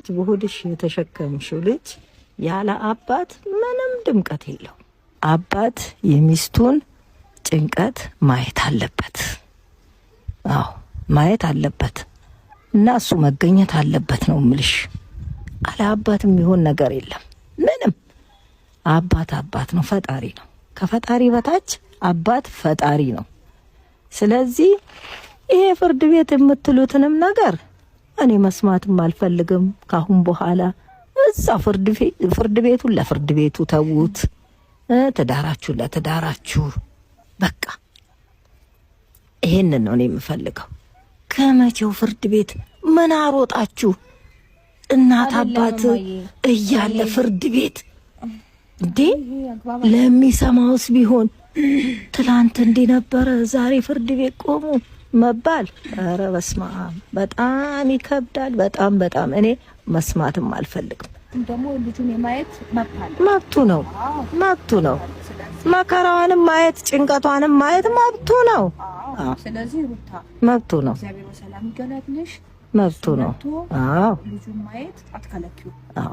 ልጅ በሆድሽ የተሸከምሽው ልጅ ያለ አባት ምንም ድምቀት የለው። አባት የሚስቱን ጭንቀት ማየት አለበት። አዎ ማየት አለበት እና እሱ መገኘት አለበት ነው ምልሽ። አለ አባት የሚሆን ነገር የለም ምንም። አባት አባት ነው፣ ፈጣሪ ነው። ከፈጣሪ በታች አባት ፈጣሪ ነው። ስለዚህ ይሄ ፍርድ ቤት የምትሉትንም ነገር እኔ መስማትም አልፈልግም ካሁን በኋላ። እዛ ፍርድ ቤቱን ለፍርድ ቤቱ ተዉት፣ ትዳራችሁ ለትዳራችሁ። በቃ ይሄንን ነው እኔ የምፈልገው። ከመቼው ፍርድ ቤት ምን አሮጣችሁ? እናት አባት እያለ ፍርድ ቤት እንዴ? ለሚሰማውስ ቢሆን ትላንት እንዲህ ነበረ ዛሬ ፍርድ ቤት ቆሙ መባል፣ ኧረ በስመ አብ በጣም ይከብዳል። በጣም እኔ መስማትም አልፈልግም። ደግሞ ልጁን የማየት መብቱ ነው። መከራዋንም ማየት ጭንቀቷንም ማየት መብቱ ነው። ስለዚህ ሩታ መብቱ ነው። እግዚአብሔር በሰላም ይገላግልሽ። መብቱ ነው። አዎ ልጁን ማየት አትከለኪው። አዎ